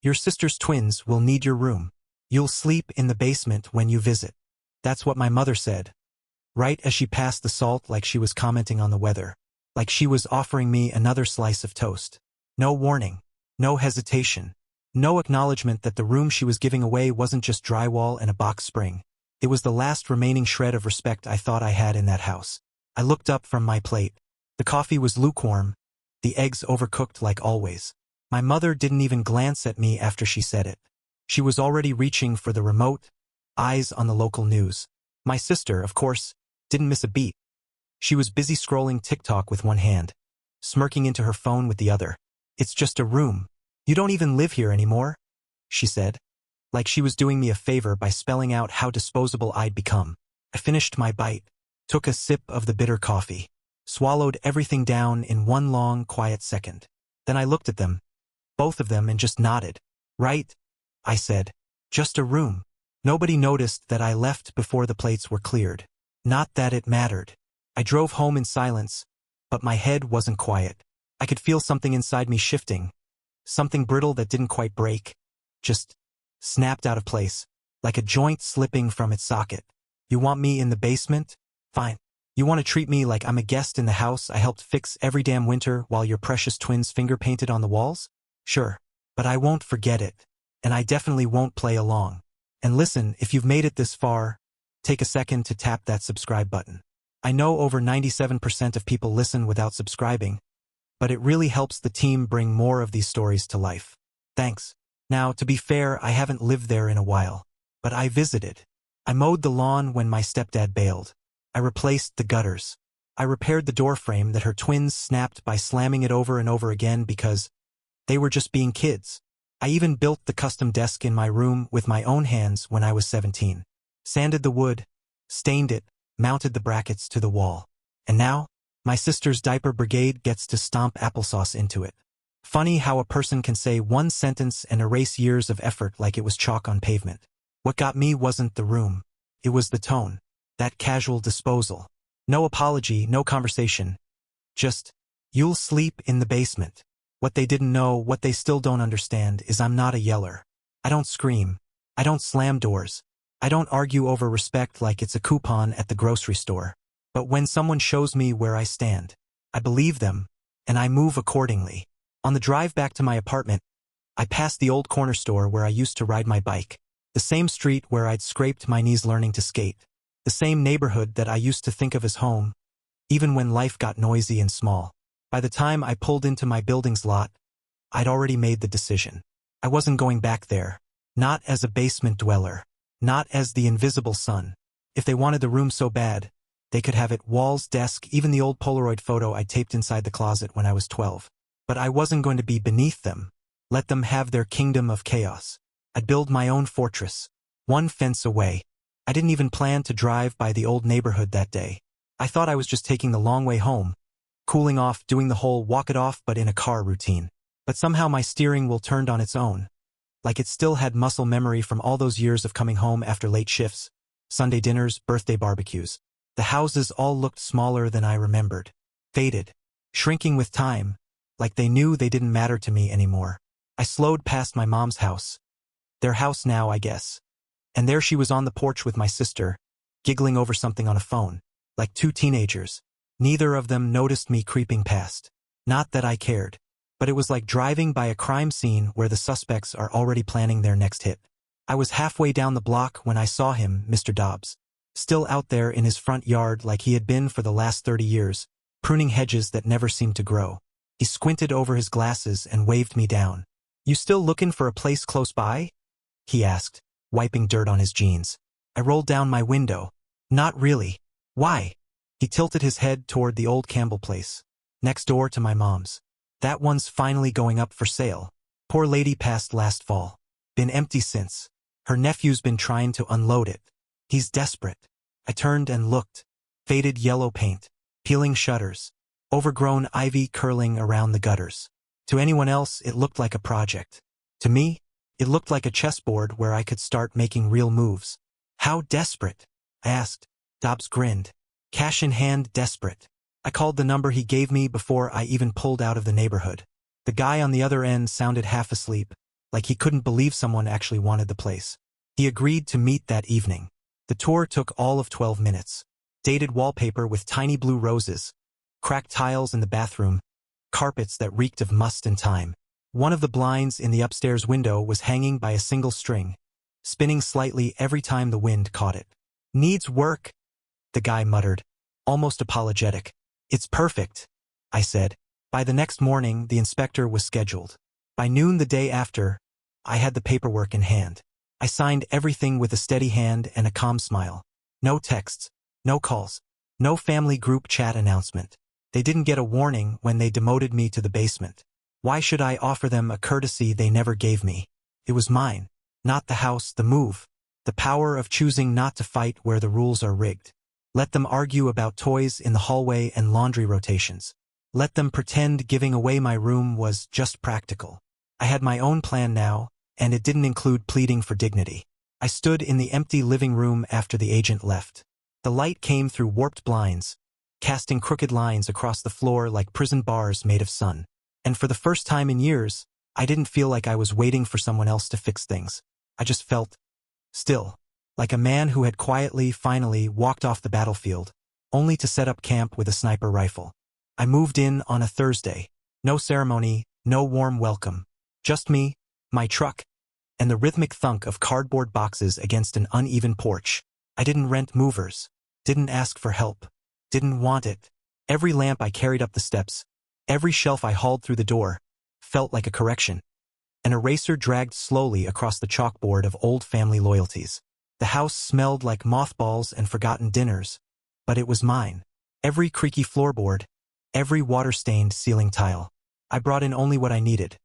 Your sister's twins will need your room. You'll sleep in the basement when you visit. That's what my mother said. Right as she passed the salt, like she was commenting on the weather. Like she was offering me another slice of toast. No warning. No hesitation. No acknowledgement that the room she was giving away wasn't just drywall and a box spring. It was the last remaining shred of respect I thought I had in that house. I looked up from my plate. The coffee was lukewarm, the eggs overcooked like always. My mother didn't even glance at me after she said it. She was already reaching for the remote, eyes on the local news. My sister, of course, didn't miss a beat. She was busy scrolling TikTok with one hand, smirking into her phone with the other. It's just a room. You don't even live here anymore, she said, like she was doing me a favor by spelling out how disposable I'd become. I finished my bite, took a sip of the bitter coffee, swallowed everything down in one long, quiet second. Then I looked at them, both of them, and just nodded. Right, I said. Just a room. Nobody noticed that I left before the plates were cleared. Not that it mattered. I drove home in silence, but my head wasn't quiet. I could feel something inside me shifting. Something brittle that didn't quite break. Just snapped out of place, like a joint slipping from its socket. You want me in the basement? Fine. You want to treat me like I'm a guest in the house I helped fix every damn winter while your precious twins finger painted on the walls? Sure. But I won't forget it. And I definitely won't play along. And listen, if you've made it this far, take a second to tap that subscribe button. I know over 97% of people listen without subscribing, but it really helps the team bring more of these stories to life. Thanks. Now, to be fair, I haven't lived there in a while, but I visited. I mowed the lawn when my stepdad bailed. I replaced the gutters. I repaired the door frame that her twins snapped by slamming it over and over again because they were just being kids. I even built the custom desk in my room with my own hands when I was 17. Sanded the wood, stained it, mounted the brackets to the wall. And now, my sister's diaper brigade gets to stomp applesauce into it. Funny how a person can say one sentence and erase years of effort like it was chalk on pavement. What got me wasn't the room. It was the tone. That casual disposal. No apology, no conversation. Just, you'll sleep in the basement. What they didn't know, what they still don't understand, is I'm not a yeller. I don't scream. I don't slam doors. I don't argue over respect like it's a coupon at the grocery store. But when someone shows me where I stand, I believe them, and I move accordingly. On the drive back to my apartment, I passed the old corner store where I used to ride my bike. The same street where I'd scraped my knees learning to skate. The same neighborhood that I used to think of as home, even when life got noisy and small. By the time I pulled into my building's lot, I'd already made the decision. I wasn't going back there. Not as a basement dweller. Not as the invisible son. If they wanted the room so bad, they could have it: walls, desk, even the old Polaroid photo I taped inside the closet when I was 12. But I wasn't going to be beneath them. Let them have their kingdom of chaos. I'd build my own fortress, one fence away. I didn't even plan to drive by the old neighborhood that day. I thought I was just taking the long way home, cooling off, doing the whole walk it off but in a car routine. But somehow my steering wheel turned on its own. Like it still had muscle memory from all those years of coming home after late shifts, Sunday dinners, birthday barbecues. The houses all looked smaller than I remembered. Faded. Shrinking with time, like they knew they didn't matter to me anymore. I slowed past my mom's house. Their house now, I guess. And there she was on the porch with my sister, giggling over something on a phone, like two teenagers. Neither of them noticed me creeping past. Not that I cared. But it was like driving by a crime scene where the suspects are already planning their next hit. I was halfway down the block when I saw him, Mr. Dobbs, still out there in his front yard like he had been for the last 30 years, pruning hedges that never seemed to grow. He squinted over his glasses and waved me down. "You still looking for a place close by?" he asked, wiping dirt on his jeans. I rolled down my window. "Not really." "Why?" He tilted his head toward the old Campbell place, next door to my mom's. "That one's finally going up for sale. Poor lady passed last fall. Been empty since. Her nephew's been trying to unload it. He's desperate." I turned and looked. Faded yellow paint, peeling shutters, overgrown ivy curling around the gutters. To anyone else, it looked like a project. To me, it looked like a chessboard where I could start making real moves. "How desperate?" I asked. Dobbs grinned. "Cash in hand, desperate." I called the number he gave me before I even pulled out of the neighborhood. The guy on the other end sounded half asleep, like he couldn't believe someone actually wanted the place. He agreed to meet that evening. The tour took all of 12 minutes. Dated wallpaper with tiny blue roses, cracked tiles in the bathroom, carpets that reeked of must and time. One of the blinds in the upstairs window was hanging by a single string, spinning slightly every time the wind caught it. "Needs work," the guy muttered, almost apologetic. "It's perfect," I said. By the next morning, the inspector was scheduled. By noon the day after, I had the paperwork in hand. I signed everything with a steady hand and a calm smile. No texts, no calls, no family group chat announcement. They didn't get a warning when they demoted me to the basement. Why should I offer them a courtesy they never gave me? It was mine, not the house, the move, the power of choosing not to fight where the rules are rigged. Let them argue about toys in the hallway and laundry rotations. Let them pretend giving away my room was just practical. I had my own plan now, and it didn't include pleading for dignity. I stood in the empty living room after the agent left. The light came through warped blinds, casting crooked lines across the floor like prison bars made of sun. And for the first time in years, I didn't feel like I was waiting for someone else to fix things. I just felt still, like a man who had quietly, finally walked off the battlefield, only to set up camp with a sniper rifle. I moved in on a Thursday. No ceremony, no warm welcome. Just me, my truck, and the rhythmic thunk of cardboard boxes against an uneven porch. I didn't rent movers, didn't ask for help, didn't want it. Every lamp I carried up the steps, every shelf I hauled through the door, felt like a correction. An eraser dragged slowly across the chalkboard of old family loyalties. The house smelled like mothballs and forgotten dinners, but it was mine. Every creaky floorboard, every water-stained ceiling tile. I brought in only what I needed.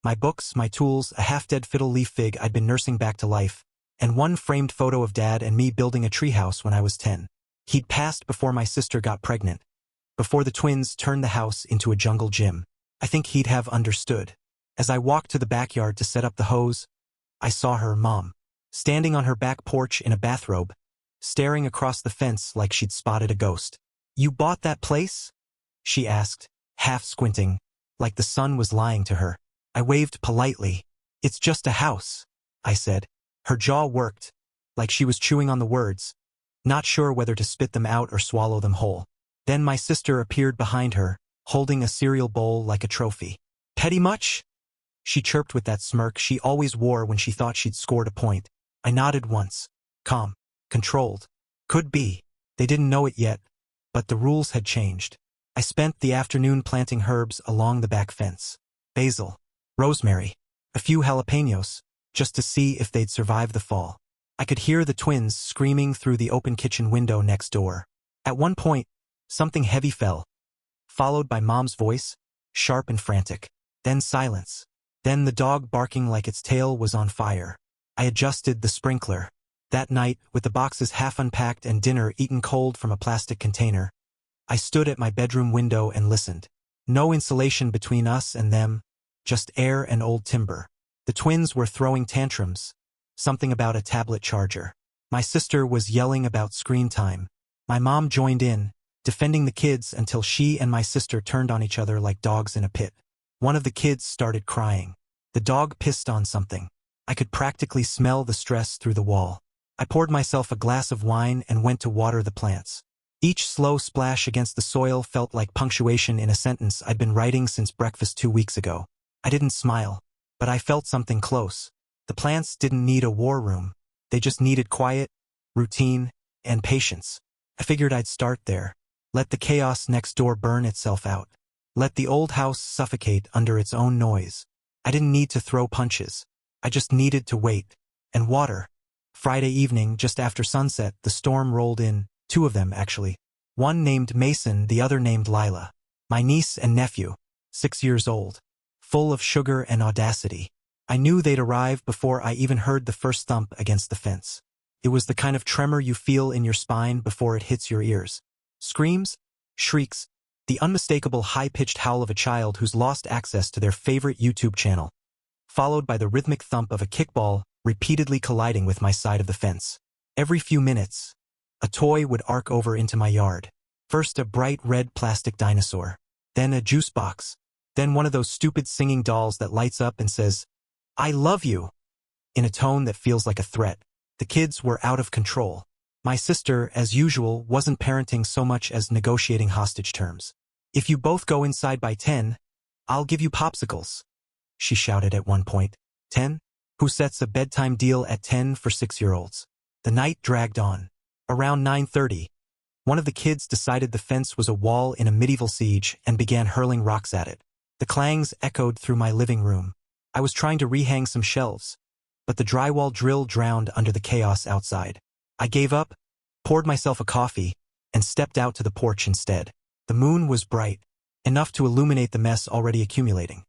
My books, my tools, a half-dead fiddle leaf fig I'd been nursing back to life, and one framed photo of Dad and me building a treehouse when I was 10. He'd passed before my sister got pregnant, before the twins turned the house into a jungle gym. I think he'd have understood. As I walked to the backyard to set up the hose, I saw her mom, standing on her back porch in a bathrobe, staring across the fence like she'd spotted a ghost. "You bought that place?" she asked, half squinting, like the sun was lying to her. I waved politely. "It's just a house," I said. Her jaw worked, like she was chewing on the words, not sure whether to spit them out or swallow them whole. Then my sister appeared behind her, holding a cereal bowl like a trophy. "Petty much?" she chirped with that smirk she always wore when she thought she'd scored a point. I nodded once. Calm. Controlled. Could be. They didn't know it yet, but the rules had changed. I spent the afternoon planting herbs along the back fence. Basil. Rosemary. A few jalapenos, just to see if they'd survive the fall. I could hear the twins screaming through the open kitchen window next door. At one point, something heavy fell, followed by Mom's voice, sharp and frantic. Then silence. Then the dog barking like its tail was on fire. I adjusted the sprinkler. That night, with the boxes half unpacked and dinner eaten cold from a plastic container, I stood at my bedroom window and listened. No insulation between us and them, just air and old timber. The twins were throwing tantrums, something about a tablet charger. My sister was yelling about screen time. My mom joined in, defending the kids until she and my sister turned on each other like dogs in a pit. One of the kids started crying. The dog pissed on something. I could practically smell the stress through the wall. I poured myself a glass of wine and went to water the plants. Each slow splash against the soil felt like punctuation in a sentence I'd been writing since breakfast 2 weeks ago. I didn't smile, but I felt something close. The plants didn't need a war room. They just needed quiet, routine, and patience. I figured I'd start there. Let the chaos next door burn itself out. Let the old house suffocate under its own noise. I didn't need to throw punches. I just needed to wait. And water. Friday evening, just after sunset, the storm rolled in. 2 of them, actually. One named Mason, the other named Lila. My niece and nephew, 6 years old. Full of sugar and audacity. I knew they'd arrive before I even heard the first thump against the fence. It was the kind of tremor you feel in your spine before it hits your ears. Screams, shrieks, the unmistakable high-pitched howl of a child who's lost access to their favorite YouTube channel, followed by the rhythmic thump of a kickball repeatedly colliding with my side of the fence. Every few minutes, a toy would arc over into my yard. First a bright red plastic dinosaur, then a juice box, then one of those stupid singing dolls that lights up and says, I love you, in a tone that feels like a threat. The kids were out of control. My sister, as usual, wasn't parenting so much as negotiating hostage terms. If you both go inside by 10, I'll give you popsicles, she shouted at one point. 10? Who sets a bedtime deal at 10 for 6-year-olds? The night dragged on. Around 9:30, one of the kids decided the fence was a wall in a medieval siege and began hurling rocks at it. The clangs echoed through my living room. I was trying to rehang some shelves, but the drywall drill drowned under the chaos outside. I gave up, poured myself a coffee, and stepped out to the porch instead. The moon was bright, enough to illuminate the mess already accumulating.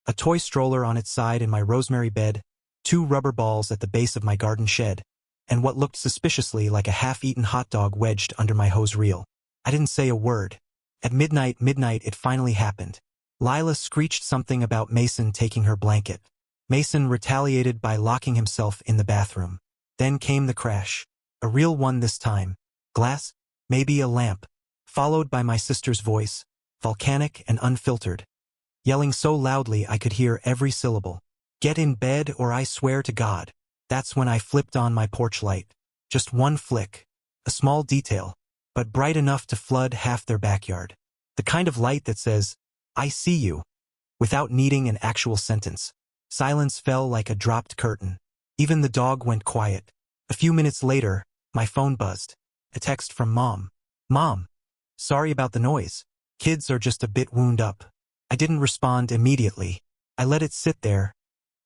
A toy stroller on its side in my rosemary bed, 2 rubber balls at the base of my garden shed, and what looked suspiciously like a half-eaten hot dog wedged under my hose reel. I didn't say a word. At midnight it finally happened. Lila screeched something about Mason taking her blanket. Mason retaliated by locking himself in the bathroom. Then came the crash. A real one this time. Glass? Maybe a lamp. Followed by my sister's voice, volcanic and unfiltered, yelling so loudly I could hear every syllable. Get in bed or I swear to God. That's when I flipped on my porch light. Just one flick. A small detail, but bright enough to flood half their backyard. The kind of light that says, I see you, without needing an actual sentence. Silence fell like a dropped curtain. Even the dog went quiet. A few minutes later, my phone buzzed. A text from Mom. Mom. Sorry about the noise. Kids are just a bit wound up. I didn't respond immediately. I let it sit there,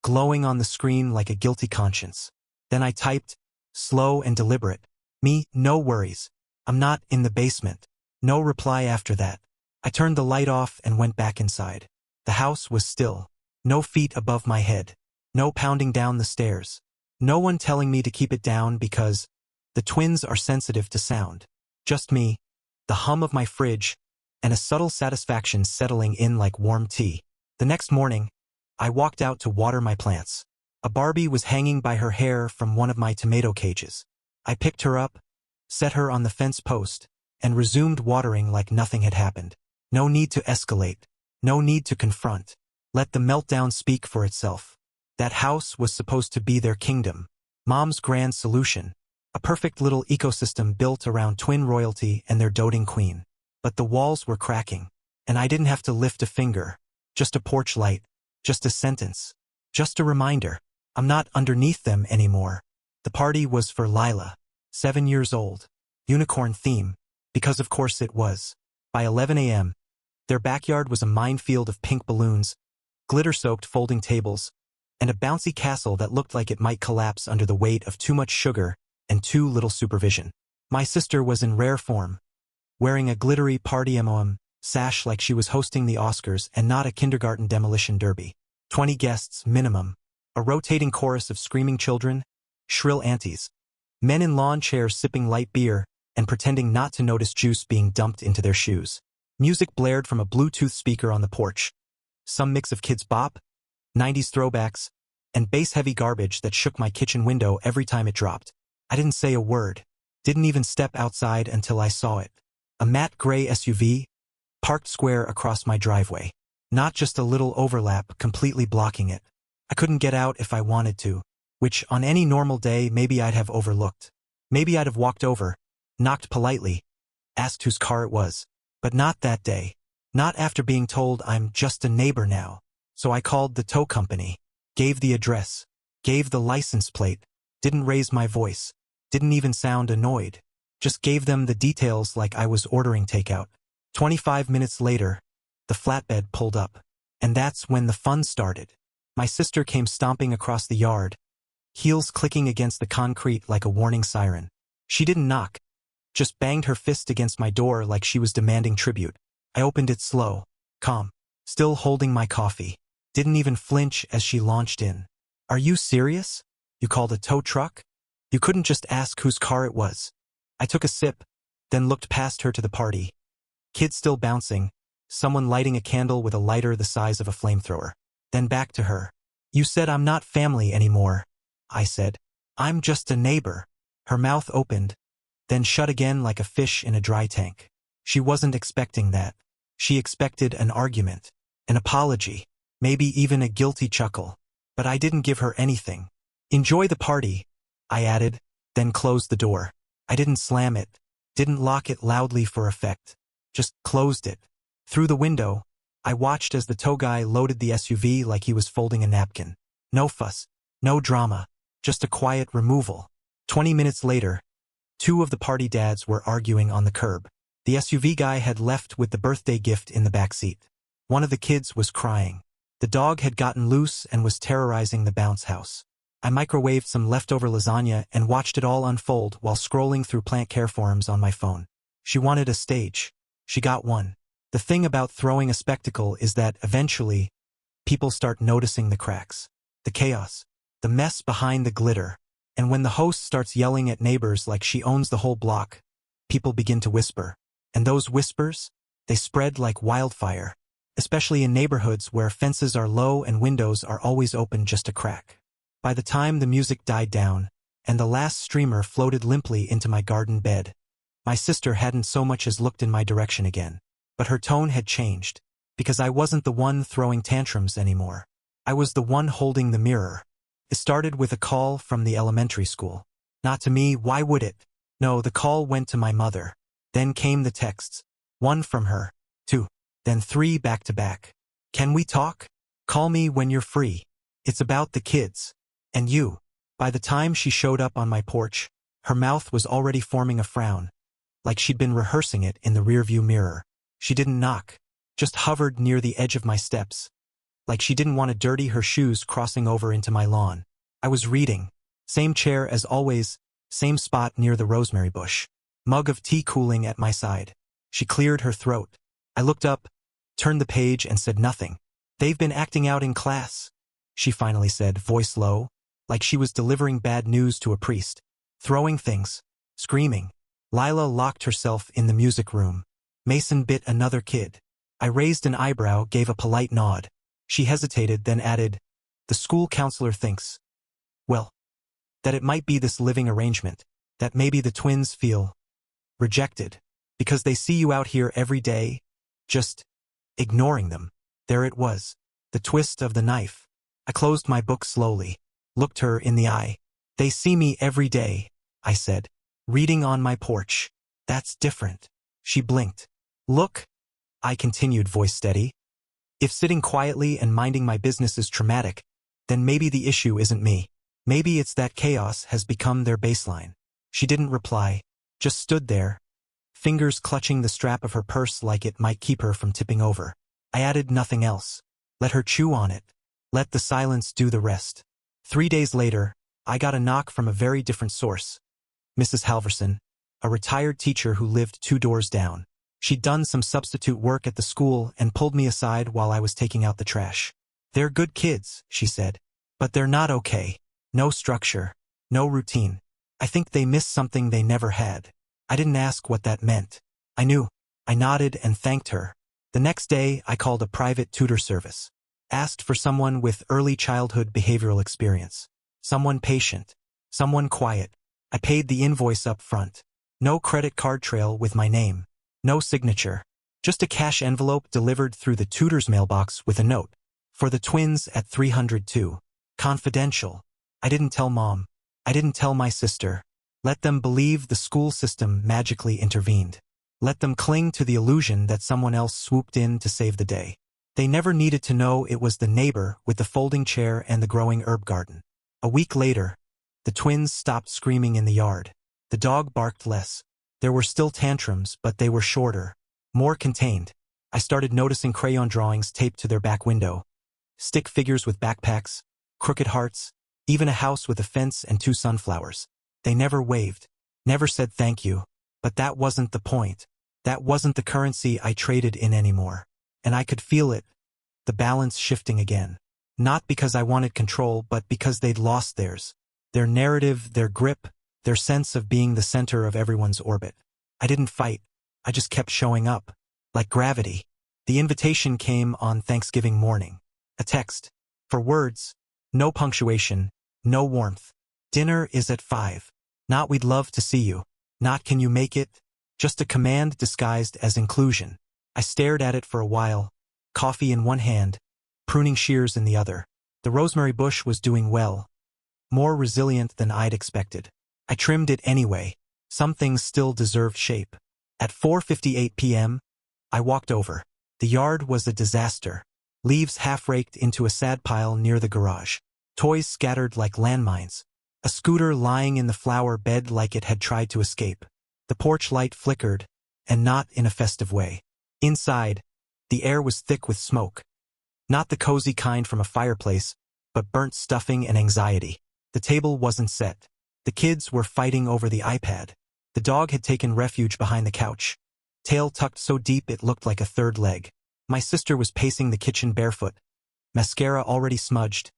glowing on the screen like a guilty conscience. Then I typed, slow and deliberate. Me, no worries. I'm not in the basement. No reply after that. I turned the light off and went back inside. The house was still. No feet above my head. No pounding down the stairs. No one telling me to keep it down because the twins are sensitive to sound. Just me, the hum of my fridge, and a subtle satisfaction settling in like warm tea. The next morning, I walked out to water my plants. A Barbie was hanging by her hair from one of my tomato cages. I picked her up, set her on the fence post, and resumed watering like nothing had happened. No need to escalate. No need to confront. Let the meltdown speak for itself. That house was supposed to be their kingdom. Mom's grand solution. A perfect little ecosystem built around twin royalty and their doting queen. But the walls were cracking, and I didn't have to lift a finger. Just a porch light. Just a sentence. Just a reminder. I'm not underneath them anymore. The party was for Lila. 7 years old. Unicorn theme. Because of course it was. By 11 a.m., their backyard was a minefield of pink balloons, glitter-soaked folding tables, and a bouncy castle that looked like it might collapse under the weight of too much sugar and too little supervision. My sister was in rare form, wearing a glittery party MOM sash like she was hosting the Oscars and not a kindergarten demolition derby. 20 guests minimum, a rotating chorus of screaming children, shrill aunties, men in lawn chairs sipping light beer and pretending not to notice juice being dumped into their shoes. Music blared from a Bluetooth speaker on the porch. Some mix of kids' bop, 90s throwbacks, and bass-heavy garbage that shook my kitchen window every time it dropped. I didn't say a word, didn't even step outside until I saw it. A matte gray SUV, parked square across my driveway. Not just a little overlap completely blocking it. I couldn't get out if I wanted to, which on any normal day maybe I'd have overlooked. Maybe I'd have walked over, knocked politely, asked whose car it was. But not that day. Not after being told I'm just a neighbor now. So I called the tow company, gave the address, gave the license plate, didn't raise my voice, didn't even sound annoyed. Just gave them the details like I was ordering takeout. 25 minutes later, the flatbed pulled up. And that's when the fun started. My sister came stomping across the yard, heels clicking against the concrete like a warning siren. She didn't knock, just banged her fist against my door like she was demanding tribute. I opened it slow, calm, still holding my coffee. Didn't even flinch as she launched in. Are you serious? You called a tow truck? You couldn't just ask whose car it was. I took a sip, then looked past her to the party. Kids still bouncing, someone lighting a candle with a lighter the size of a flamethrower. Then back to her. You said I'm not family anymore, I said. I'm just a neighbor. Her mouth opened, then shut again like a fish in a dry tank. She wasn't expecting that. She expected an argument, an apology, maybe even a guilty chuckle. But I didn't give her anything. Enjoy the party, I added, then closed the door. I didn't slam it, didn't lock it loudly for effect, just closed it. Through the window, I watched as the tow guy loaded the SUV like he was folding a napkin. No fuss, no drama, just a quiet removal. 20 minutes later, two of the party dads were arguing on the curb. The SUV guy had left with the birthday gift in the back seat. One of the kids was crying. The dog had gotten loose and was terrorizing the bounce house. I microwaved some leftover lasagna and watched it all unfold while scrolling through plant care forums on my phone. She wanted a stage. She got one. The thing about throwing a spectacle is that, eventually, people start noticing the cracks, the chaos, the mess behind the glitter. And when the host starts yelling at neighbors like she owns the whole block, people begin to whisper. And those whispers, they spread like wildfire, especially in neighborhoods where fences are low and windows are always open just a crack. By the time the music died down, and the last streamer floated limply into my garden bed, my sister hadn't so much as looked in my direction again. But her tone had changed, because I wasn't the one throwing tantrums anymore. I was the one holding the mirror. It started with a call from the elementary school. Not to me, why would it? No, the call went to my mother. Then came the texts. One from her, two, then three back to back. Can we talk? Call me when you're free. It's about the kids. And you. By the time she showed up on my porch, her mouth was already forming a frown, like she'd been rehearsing it in the rearview mirror. She didn't knock, just hovered near the edge of my steps, like she didn't want to dirty her shoes crossing over into my lawn. I was reading. Same chair as always, same spot near the rosemary bush. Mug of tea cooling at my side. She cleared her throat. I looked up, turned the page and said nothing. They've been acting out in class, she finally said, voice low, like she was delivering bad news to a priest. Throwing things, screaming. Lila locked herself in the music room. Mason bit another kid. I raised an eyebrow, gave a polite nod. She hesitated, then added, the school counselor thinks, well, that it might be this living arrangement, that maybe the twins feel rejected, because they see you out here every day, just ignoring them. There it was, the twist of the knife. I closed my book slowly, looked her in the eye. They see me every day, I said, reading on my porch. That's different. She blinked. Look, I continued, voice steady. If sitting quietly and minding my business is traumatic, then maybe the issue isn't me. Maybe it's that chaos has become their baseline. She didn't reply, just stood there, fingers clutching the strap of her purse like it might keep her from tipping over. I added nothing else. Let her chew on it. Let the silence do the rest. 3 days later, I got a knock from a very different source. Mrs. Halverson, a retired teacher who lived 2 doors down. She'd done some substitute work at the school and pulled me aside while I was taking out the trash. They're good kids, she said. But they're not okay. No structure. No routine. I think they miss something they never had. I didn't ask what that meant. I knew. I nodded and thanked her. The next day, I called a private tutor service. Asked for someone with early childhood behavioral experience. Someone patient. Someone quiet. I paid the invoice up front. No credit card trail with my name. No signature. Just a cash envelope delivered through the tutor's mailbox with a note. For the twins at 302. Confidential. I didn't tell Mom. I didn't tell my sister. Let them believe the school system magically intervened. Let them cling to the illusion that someone else swooped in to save the day. They never needed to know it was the neighbor with the folding chair and the growing herb garden. A week later, the twins stopped screaming in the yard. The dog barked less. There were still tantrums, but they were shorter, more contained. I started noticing crayon drawings taped to their back window. Stick figures with backpacks, crooked hearts, even a house with a fence and 2 sunflowers. They never waved, never said thank you. But that wasn't the point. That wasn't the currency I traded in anymore. And I could feel it, the balance shifting again. Not because I wanted control, but because they'd lost theirs. Their narrative, their grip, their sense of being the center of everyone's orbit. I didn't fight. I just kept showing up. Like gravity. The invitation came on Thanksgiving morning. A text. For words. No punctuation. No warmth. Dinner is at 5. Not we'd love to see you. Not can you make it? Just a command disguised as inclusion. I stared at it for a while. Coffee in one hand. Pruning shears in the other. The rosemary bush was doing well, more resilient than I'd expected. I trimmed it anyway. Some things still deserved shape. At 4:58 p.m., I walked over. The yard was a disaster. Leaves half-raked into a sad pile near the garage. Toys scattered like landmines. A scooter lying in the flower bed like it had tried to escape. The porch light flickered, and not in a festive way. Inside, the air was thick with smoke. Not the cozy kind from a fireplace, but burnt stuffing and anxiety. The table wasn't set. The kids were fighting over the iPad. The dog had taken refuge behind the couch, tail tucked so deep it looked like a third leg. My sister was pacing the kitchen barefoot, mascara already smudged,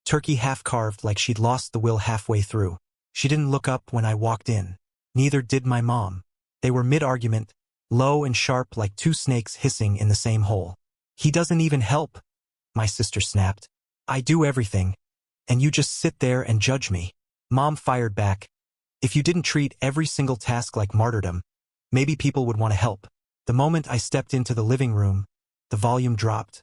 turkey half-carved like she'd lost the will halfway through. She didn't look up when I walked in. Neither did my mom. They were mid-argument, low and sharp like two snakes hissing in the same hole. "He doesn't even help," my sister snapped. "I do everything, and you just sit there and judge me." Mom fired back. "If you didn't treat every single task like martyrdom, maybe people would want to help." The moment I stepped into the living room, the volume dropped.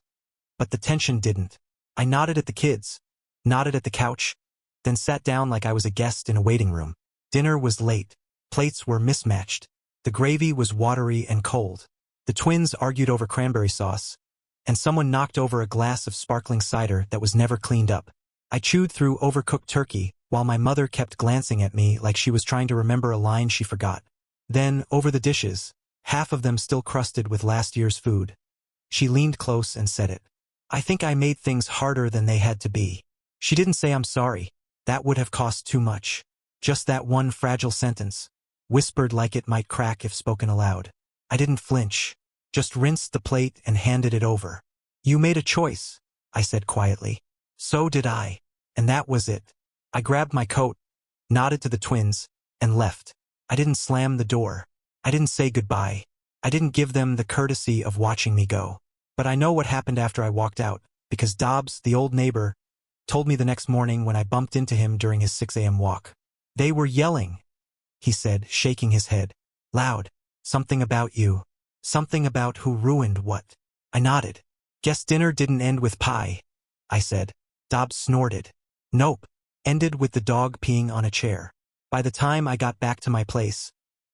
But the tension didn't. I nodded at the kids, nodded at the couch, then sat down like I was a guest in a waiting room. Dinner was late. Plates were mismatched. The gravy was watery and cold. The twins argued over cranberry sauce, and someone knocked over a glass of sparkling cider that was never cleaned up. I chewed through overcooked turkey, while my mother kept glancing at me like she was trying to remember a line she forgot. Then, over the dishes, half of them still crusted with last year's food, she leaned close and said it. "I think I made things harder than they had to be." She didn't say I'm sorry. That would have cost too much. Just that one fragile sentence, whispered like it might crack if spoken aloud. I didn't flinch, just rinsed the plate and handed it over. "You made a choice," I said quietly. "So did I." And that was it. I grabbed my coat, nodded to the twins, and left. I didn't slam the door. I didn't say goodbye. I didn't give them the courtesy of watching me go. But I know what happened after I walked out, because Dobbs, the old neighbor, told me the next morning when I bumped into him during his 6 a.m. walk. "They were yelling," he said, shaking his head. "Loud. Something about you. Something about who ruined what." I nodded. "Guess dinner didn't end with pie," I said. Dobbs snorted. "Nope. Ended with the dog peeing on a chair." By the time I got back to my place,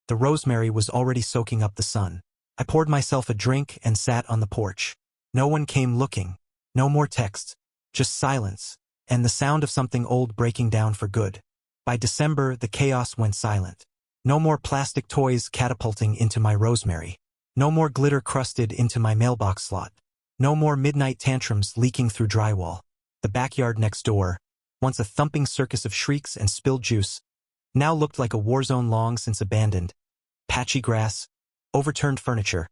the rosemary was already soaking up the sun. I poured myself a drink and sat on the porch. No one came looking. No more texts. Just silence, and the sound of something old breaking down for good. By December, the chaos went silent. No more plastic toys catapulting into my rosemary. No more glitter crusted into my mailbox slot. No more midnight tantrums leaking through drywall. The backyard next door, once a thumping circus of shrieks and spilled juice, now looked like a war zone long since abandoned. Patchy grass, overturned furniture,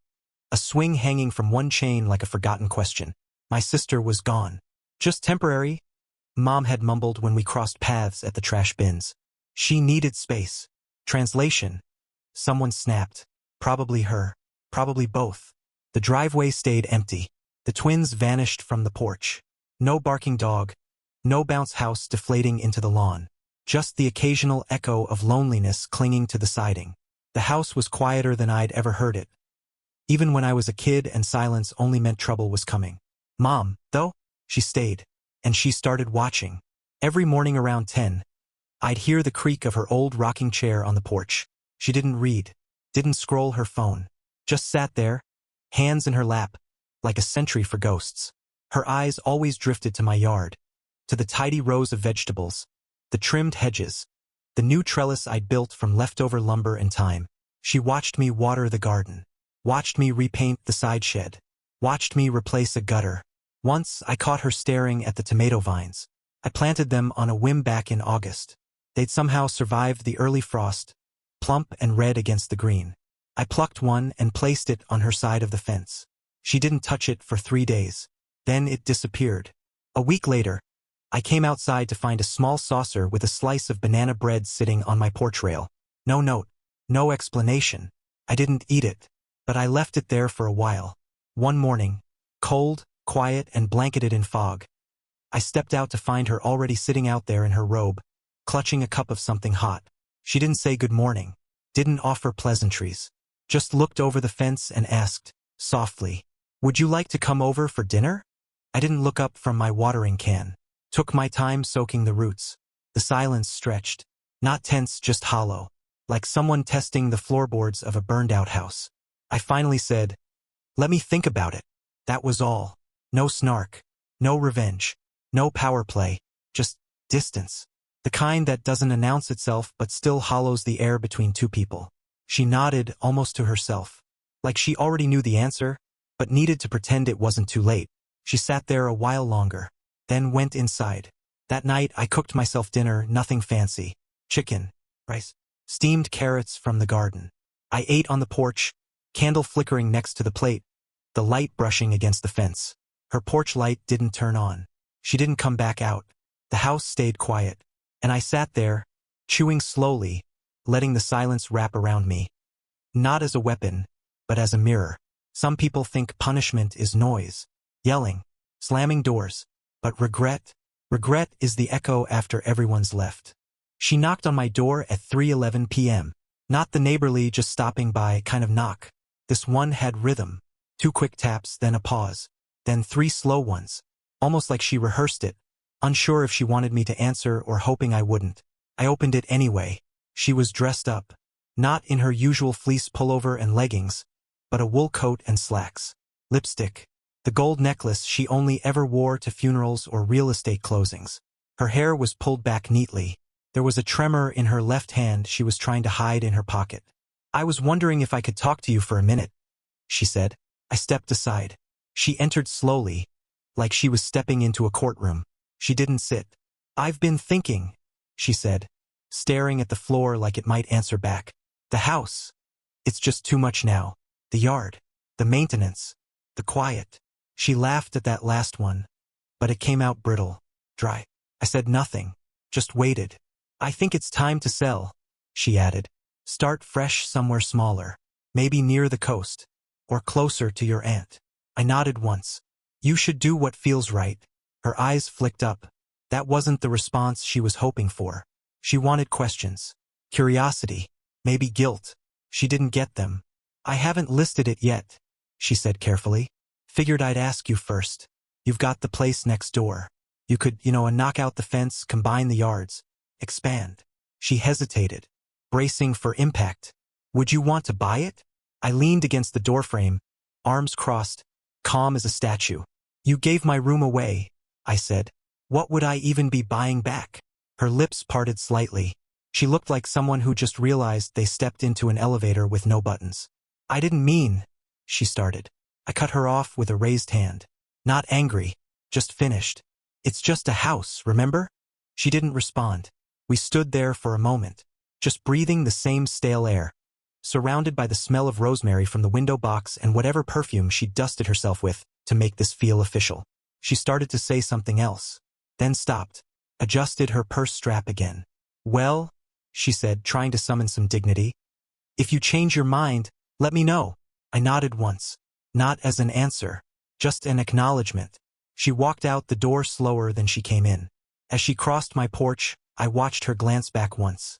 a swing hanging from one chain like a forgotten question. My sister was gone. "Just temporary," Mom had mumbled when we crossed paths at the trash bins. She needed space. Translation. Someone snapped. Probably her. Probably both. The driveway stayed empty. The twins vanished from the porch. No barking dog. No bounce house deflating into the lawn. Just the occasional echo of loneliness clinging to the siding. The house was quieter than I'd ever heard it, even when I was a kid and silence only meant trouble was coming. Mom, though, she stayed, and she started watching. Every morning around 10, I'd hear the creak of her old rocking chair on the porch. She didn't read, didn't scroll her phone, just sat there, hands in her lap, like a sentry for ghosts. Her eyes always drifted to my yard, to the tidy rows of vegetables, the trimmed hedges, the new trellis I'd built from leftover lumber and time. She watched me water the garden, watched me repaint the side shed, watched me replace a gutter. Once I caught her staring at the tomato vines. I planted them on a whim back in August. They'd somehow survived the early frost, plump and red against the green. I plucked one and placed it on her side of the fence. She didn't touch it for 3 days. Then it disappeared. A week later, I came outside to find a small saucer with a slice of banana bread sitting on my porch rail. No note, no explanation. I didn't eat it, but I left it there for a while. One morning, cold, quiet, and blanketed in fog, I stepped out to find her already sitting out there in her robe, clutching a cup of something hot. She didn't say good morning, didn't offer pleasantries, just looked over the fence and asked, softly, "Would you like to come over for dinner?" I didn't look up from my watering can. Took my time soaking the roots. The silence stretched. Not tense, just hollow. Like someone testing the floorboards of a burned-out house. I finally said, "Let me think about it." That was all. No snark. No revenge. No power play. Just distance. The kind that doesn't announce itself but still hollows the air between two people. She nodded, almost to herself. Like she already knew the answer, but needed to pretend it wasn't too late. She sat there a while longer, then went inside. That night I cooked myself dinner, nothing fancy. Chicken, rice, steamed carrots from the garden. I ate on the porch, candle flickering next to the plate, the light brushing against the fence. Her porch light didn't turn on. She didn't come back out. The house stayed quiet. And I sat there, chewing slowly, letting the silence wrap around me. Not as a weapon, but as a mirror. Some people think punishment is noise, yelling, slamming doors. But regret is the echo after everyone's left. She knocked on my door at 3:11 p.m. Not the neighborly just stopping by kind of knock. This one had rhythm. 2 quick taps, then a pause. Then 3 slow ones. Almost like she rehearsed it, unsure if she wanted me to answer or hoping I wouldn't. I opened it anyway. She was dressed up. Not in her usual fleece pullover and leggings, but a wool coat and slacks. Lipstick. The gold necklace she only ever wore to funerals or real estate closings. Her hair was pulled back neatly. There was a tremor in her left hand she was trying to hide in her pocket. "I was wondering if I could talk to you for a minute," she said. I stepped aside. She entered slowly, like she was stepping into a courtroom. She didn't sit. "I've been thinking," she said, staring at the floor like it might answer back. "The house. It's just too much now. The yard. The maintenance. The quiet." She laughed at that last one, but it came out brittle, dry. I said nothing, just waited. "I think it's time to sell," she added. "Start fresh somewhere smaller, maybe near the coast, or closer to your aunt." I nodded once. "You should do what feels right." Her eyes flicked up. That wasn't the response she was hoping for. She wanted questions. Curiosity. Maybe guilt. She didn't get them. "I haven't listed it yet," she said carefully. "Figured I'd ask you first. You've got the place next door. You could, knock out the fence, combine the yards, expand." She hesitated, bracing for impact. "Would you want to buy it?" I leaned against the doorframe, arms crossed, calm as a statue. "You gave my room away," I said. "What would I even be buying back?" Her lips parted slightly. She looked like someone who just realized they stepped into an elevator with no buttons. "I didn't mean," she started. I cut her off with a raised hand. Not angry, just finished. "It's just a house, remember?" She didn't respond. We stood there for a moment, just breathing the same stale air, surrounded by the smell of rosemary from the window box and whatever perfume she'd dusted herself with to make this feel official. She started to say something else, then stopped, adjusted her purse strap again. "Well," she said, trying to summon some dignity, "if you change your mind, let me know." I nodded once. Not as an answer, just an acknowledgement. She walked out the door slower than she came in. As she crossed my porch, I watched her glance back once.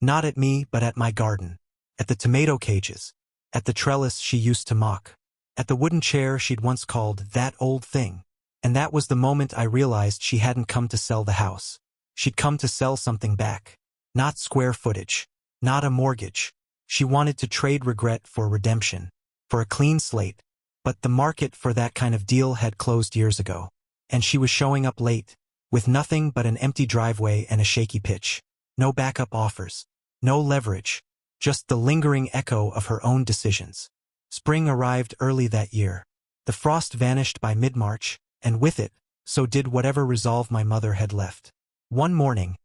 Not at me, but at my garden. At the tomato cages. At the trellis she used to mock. At the wooden chair she'd once called "that old thing." And that was the moment I realized she hadn't come to sell the house. She'd come to sell something back. Not square footage. Not a mortgage. She wanted to trade regret for redemption. For a clean slate. But the market for that kind of deal had closed years ago. And she was showing up late, with nothing but an empty driveway and a shaky pitch. No backup offers. No leverage. Just the lingering echo of her own decisions. Spring arrived early that year. The frost vanished by mid-March, and with it, so did whatever resolve my mother had left. One morning,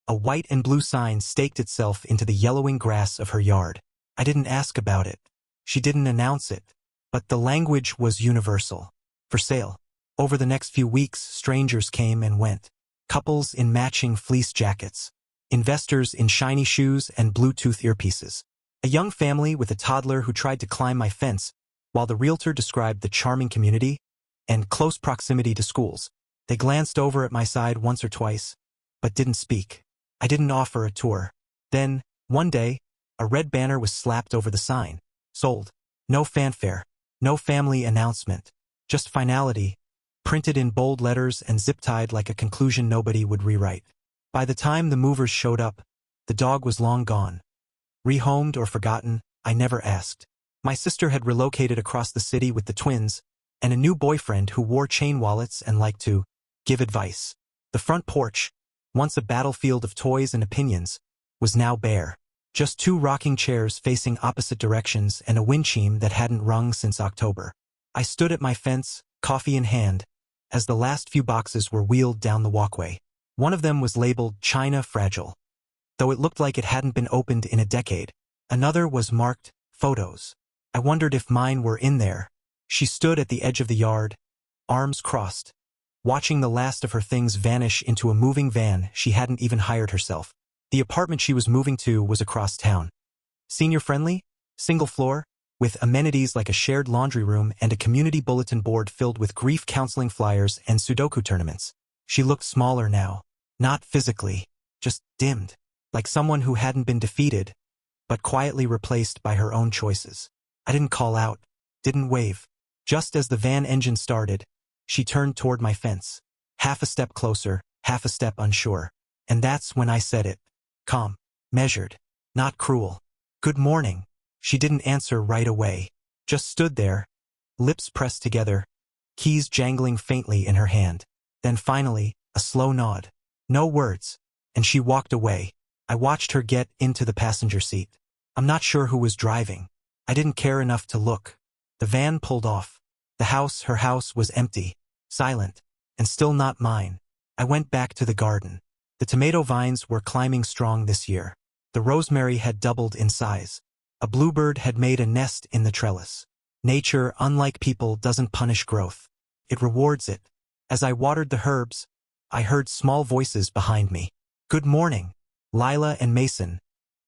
a white and blue sign staked itself into the yellowing grass of her yard. I didn't ask about it. She didn't announce it. But the language was universal. For sale. Over the next few weeks, strangers came and went. Couples in matching fleece jackets. Investors in shiny shoes and Bluetooth earpieces. A young family with a toddler who tried to climb my fence, while the realtor described the charming community and close proximity to schools. They glanced over at my side once or twice, but didn't speak. I didn't offer a tour. Then, one day, a red banner was slapped over the sign. Sold. No fanfare. No family announcement. Just finality. printed in bold letters and zip-tied like a conclusion nobody would rewrite. By the time the movers showed up, the dog was long gone. Rehomed or forgotten, I never asked. My sister had relocated across the city with the twins, and a new boyfriend who wore chain wallets and liked to give advice. The front porch, once a battlefield of toys and opinions, was now bare. Just 2 rocking chairs facing opposite directions and a wind chime that hadn't rung since October. I stood at my fence, coffee in hand, as the last few boxes were wheeled down the walkway. One of them was labeled China Fragile, though it looked like it hadn't been opened in a decade. Another was marked Photos. I wondered if mine were in there. She stood at the edge of the yard, arms crossed, watching the last of her things vanish into a moving van she hadn't even hired herself. The apartment she was moving to was across town. Senior-friendly, single floor, with amenities like a shared laundry room and a community bulletin board filled with grief counseling flyers and Sudoku tournaments. She looked smaller now, not physically, just dimmed, like someone who hadn't been defeated, but quietly replaced by her own choices. I didn't call out, didn't wave. Just as the van engine started, she turned toward my fence. Half a step closer, half a step unsure. And that's when I said it. Calm, measured, not cruel. Good morning. She didn't answer right away. Just stood there, lips pressed together, keys jangling faintly in her hand. Then finally, a slow nod. No words. And she walked away. I watched her get into the passenger seat. I'm not sure who was driving. I didn't care enough to look. The van pulled off. Her house was empty, silent, and still not mine. I went back to the garden. The tomato vines were climbing strong this year. The rosemary had doubled in size. A bluebird had made a nest in the trellis. Nature, unlike people, doesn't punish growth. It rewards it. As I watered the herbs, I heard small voices behind me. Good morning, Lila and Mason,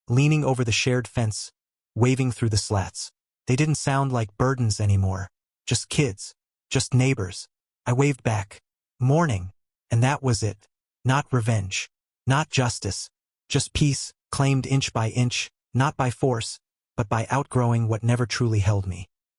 leaning over the shared fence, waving through the slats. They didn't sound like burdens anymore. Just kids. Just neighbors. I waved back. Morning. And that was it. Not revenge. Not justice. Just peace, claimed inch by inch, not by force, but by outgrowing what never truly held me.